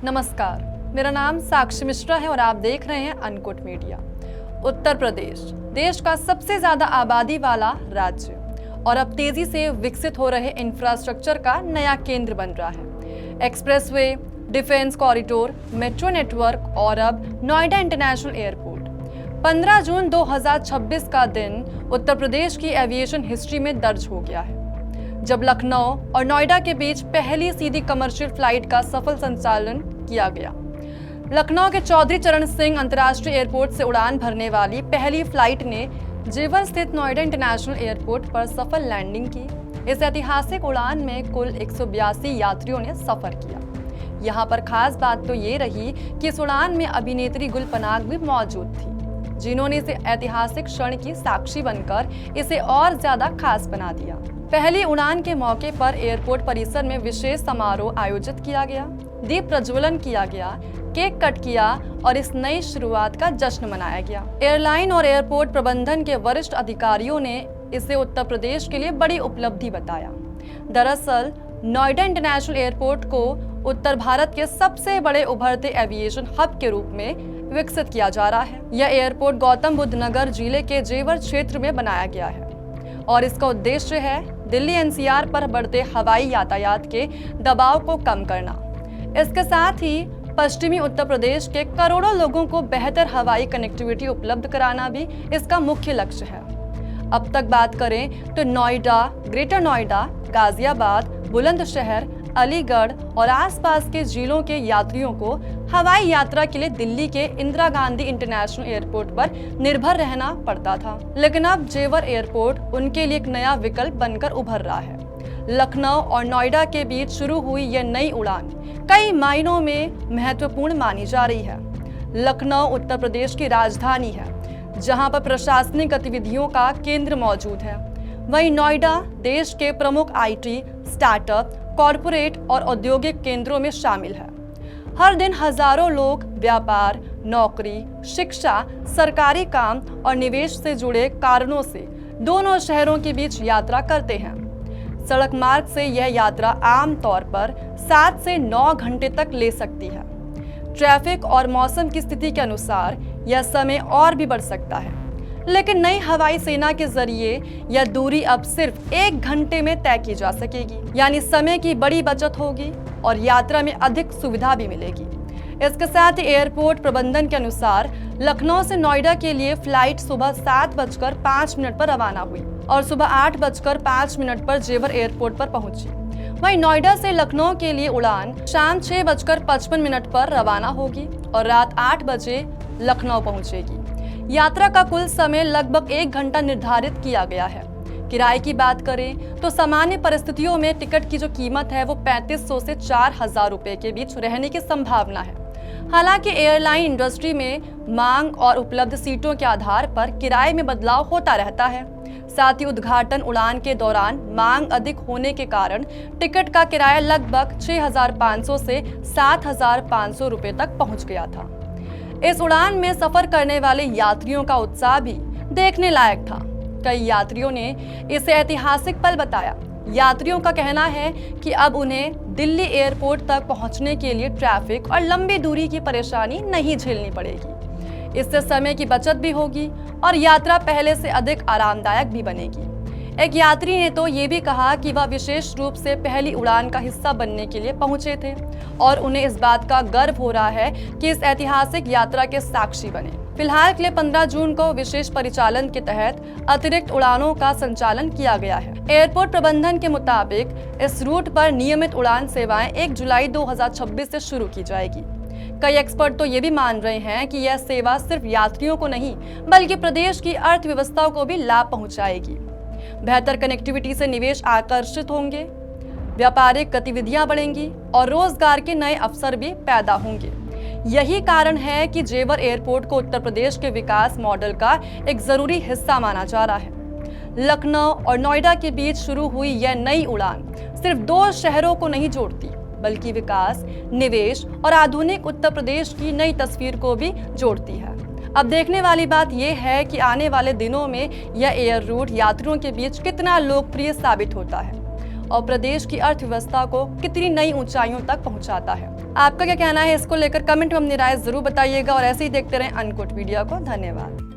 नमस्कार, मेरा नाम साक्षी मिश्रा है और आप देख रहे हैं अनकोट मीडिया। उत्तर प्रदेश देश का सबसे ज्यादा आबादी वाला राज्य और अब तेजी से विकसित हो रहे इंफ्रास्ट्रक्चर का नया केंद्र बन रहा है। Expressway, defence corridor, metro network और अब नोएडा इंटरनेशनल एयरपोर्ट। 15 जून 2026 का दिन उत्तर प्रदेश की एविएशन हिस्ट्री में दर्ज हो गया है, जब लखनऊ और नोएडा के बीच पहली सीधी कमर्शियल फ्लाइट का सफल संचालन किया गया। लखनऊ के चौधरी चरण सिंह अंतर्राष्ट्रीय एयरपोर्ट से उड़ान भरने वाली पहली फ्लाइट ने जेवर स्थित नोएडा इंटरनेशनल एयरपोर्ट पर सफल लैंडिंग की। इस ऐतिहासिक उड़ान में कुल 182 यात्रियों ने सफर किया। यहाँ पर खास बात तो ये रही कि इस उड़ान में अभिनेत्री गुल पनाग भी मौजूद थी, जिन्होंने इस ऐतिहासिक क्षण की साक्षी बनकर इसे और ज्यादा खास बना दिया। पहली उड़ान के मौके पर एयरपोर्ट परिसर में विशेष समारोह आयोजित किया गया, दीप प्रज्वलन किया गया, केक कट किया और इस नई शुरुआत का जश्न मनाया गया। एयरलाइन और एयरपोर्ट प्रबंधन के वरिष्ठ अधिकारियों ने इसे उत्तर प्रदेश के लिए बड़ी उपलब्धि बताया। दरअसल नोएडा इंटरनेशनल एयरपोर्ट को उत्तर भारत के सबसे बड़े उभरते एविएशन हब के रूप में विकसित किया जा रहा है। यह एयरपोर्ट गौतम बुद्ध नगर जिले के जेवर क्षेत्र में बनाया गया है और इसका उद्देश्य है दिल्ली एनसीआर पर बढ़ते हवाई यातायात के दबाव को कम करना। इसके साथ ही पश्चिमी उत्तर प्रदेश के करोड़ों लोगों को बेहतर हवाई कनेक्टिविटी उपलब्ध कराना भी इसका मुख्य लक्ष्य है। अब तक बात करें तो नोएडा, ग्रेटर नोएडा, गाजियाबाद, बुलंदशहर, अलीगढ़ और आसपास के जिलों के यात्रियों को हवाई यात्रा के लिए दिल्ली के इंदिरा गांधी इंटरनेशनल एयरपोर्ट पर निर्भर रहना पड़ता था, लेकिन अब जेवर एयरपोर्ट उनके लिए एक नया विकल्प बनकर उभर रहा है। लखनऊ और नोएडा के बीच शुरू हुई यह नई उड़ान कई मायनों में महत्वपूर्ण मानी जा रही है। लखनऊ उत्तर प्रदेश की राजधानी है, जहां पर प्रशासनिक गतिविधियों का केंद्र मौजूद है। वहीं नोएडा देश के प्रमुख आईटी, स्टार्टअप, कॉरपोरेट और औद्योगिक केंद्रों में शामिल है। हर दिन हजारों लोग व्यापार, नौकरी, शिक्षा, सरकारी काम और निवेश से जुड़े कारणों से दोनों शहरों के बीच यात्रा करते हैं। सड़क मार्ग से यह यात्रा आम तौर पर 7 से 9 घंटे तक ले सकती है। ट्रैफिक और मौसम की स्थिति के अनुसार यह समय और भी बढ़ सकता है, लेकिन नई हवाई सेना के जरिए यह दूरी अब सिर्फ 1 घंटे में तय की जा सकेगी, यानी समय की बड़ी बचत होगी और यात्रा में अधिक सुविधा भी मिलेगी। इसके साथ ही एयरपोर्ट प्रबंधन के अनुसार लखनऊ से नोएडा के लिए फ्लाइट सुबह 7:05 पर रवाना हुई और सुबह 8:05 पर जेवर एयरपोर्ट पर पहुंची। वहीं नोएडा से लखनऊ के लिए उड़ान शाम 6:55 पर रवाना होगी और रात 8 बजे लखनऊ पहुंचेगी। यात्रा का कुल समय लगभग 1 घंटा निर्धारित किया गया है। किराए की बात करें तो सामान्य परिस्थितियों में टिकट की जो कीमत है वो 3500 से 4000 रुपए के बीच रहने की संभावना है। हालांकि एयरलाइन इंडस्ट्री में मांग और उपलब्ध सीटों के आधार पर किराए में बदलाव होता रहता है। साथ ही उद्घाटन उड़ान के दौरान मांग अधिक होने के कारण टिकट का किराया लगभग 6500 से 7500 रुपए तक पहुंच गया था। इस उड़ान में सफर करने वाले यात्रियों का उत्साह भी देखने लायक था। कई यात्रियों ने इसे ऐतिहासिक पल बताया। यात्रियों का कहना है कि अब उन्हें दिल्ली एयरपोर्ट तक पहुंचने के लिए ट्रैफिक और लंबी दूरी की परेशानी नहीं झेलनी पड़ेगी। इससे समय की बचत भी होगी और यात्रा पहले से अधिक आरामदायक भी बनेगी। एक यात्री ने तो ये भी कहा कि वह विशेष रूप से पहली उड़ान का हिस्सा बनने के लिए पहुंचे थे और उन्हें इस बात का गर्व हो रहा है कि इस ऐतिहासिक यात्रा के साक्षी बने। फिलहाल के लिए 15 जून को विशेष परिचालन के तहत अतिरिक्त उड़ानों का संचालन किया गया है। एयरपोर्ट प्रबंधन के मुताबिक इस रूट पर नियमित उड़ान सेवाएं 1 जुलाई 2026 से शुरू की जाएगी। कई एक्सपर्ट तो ये भी मान रहे हैं कि यह सेवा सिर्फ यात्रियों को नहीं बल्कि प्रदेश की अर्थव्यवस्था को भी लाभ पहुंचाएगी। बेहतर कनेक्टिविटी से निवेश आकर्षित होंगे, व्यापारिक गतिविधियां बढ़ेंगी और रोजगार के नए अवसर भी पैदा होंगे। यही कारण है कि जेवर एयरपोर्ट को उत्तर प्रदेश के विकास मॉडल का एक जरूरी हिस्सा माना जा रहा है। लखनऊ और नोएडा के बीच शुरू हुई यह नई उड़ान सिर्फ 2 शहरों को नहीं जोड़ती, बल्कि विकास, निवेश और आधुनिक उत्तर प्रदेश की नई तस्वीर को भी जोड़ती है। अब देखने वाली बात यह है कि आने वाले दिनों में यह एयर रूट यात्रियों के बीच कितना लोकप्रिय साबित होता है और प्रदेश की अर्थव्यवस्था को कितनी नई ऊंचाइयों तक पहुंचाता है। आपका क्या कहना है इसको लेकर कमेंट में अपनी राय जरूर बताइएगा और ऐसे ही देखते रहें अनकोट मीडिया को। धन्यवाद।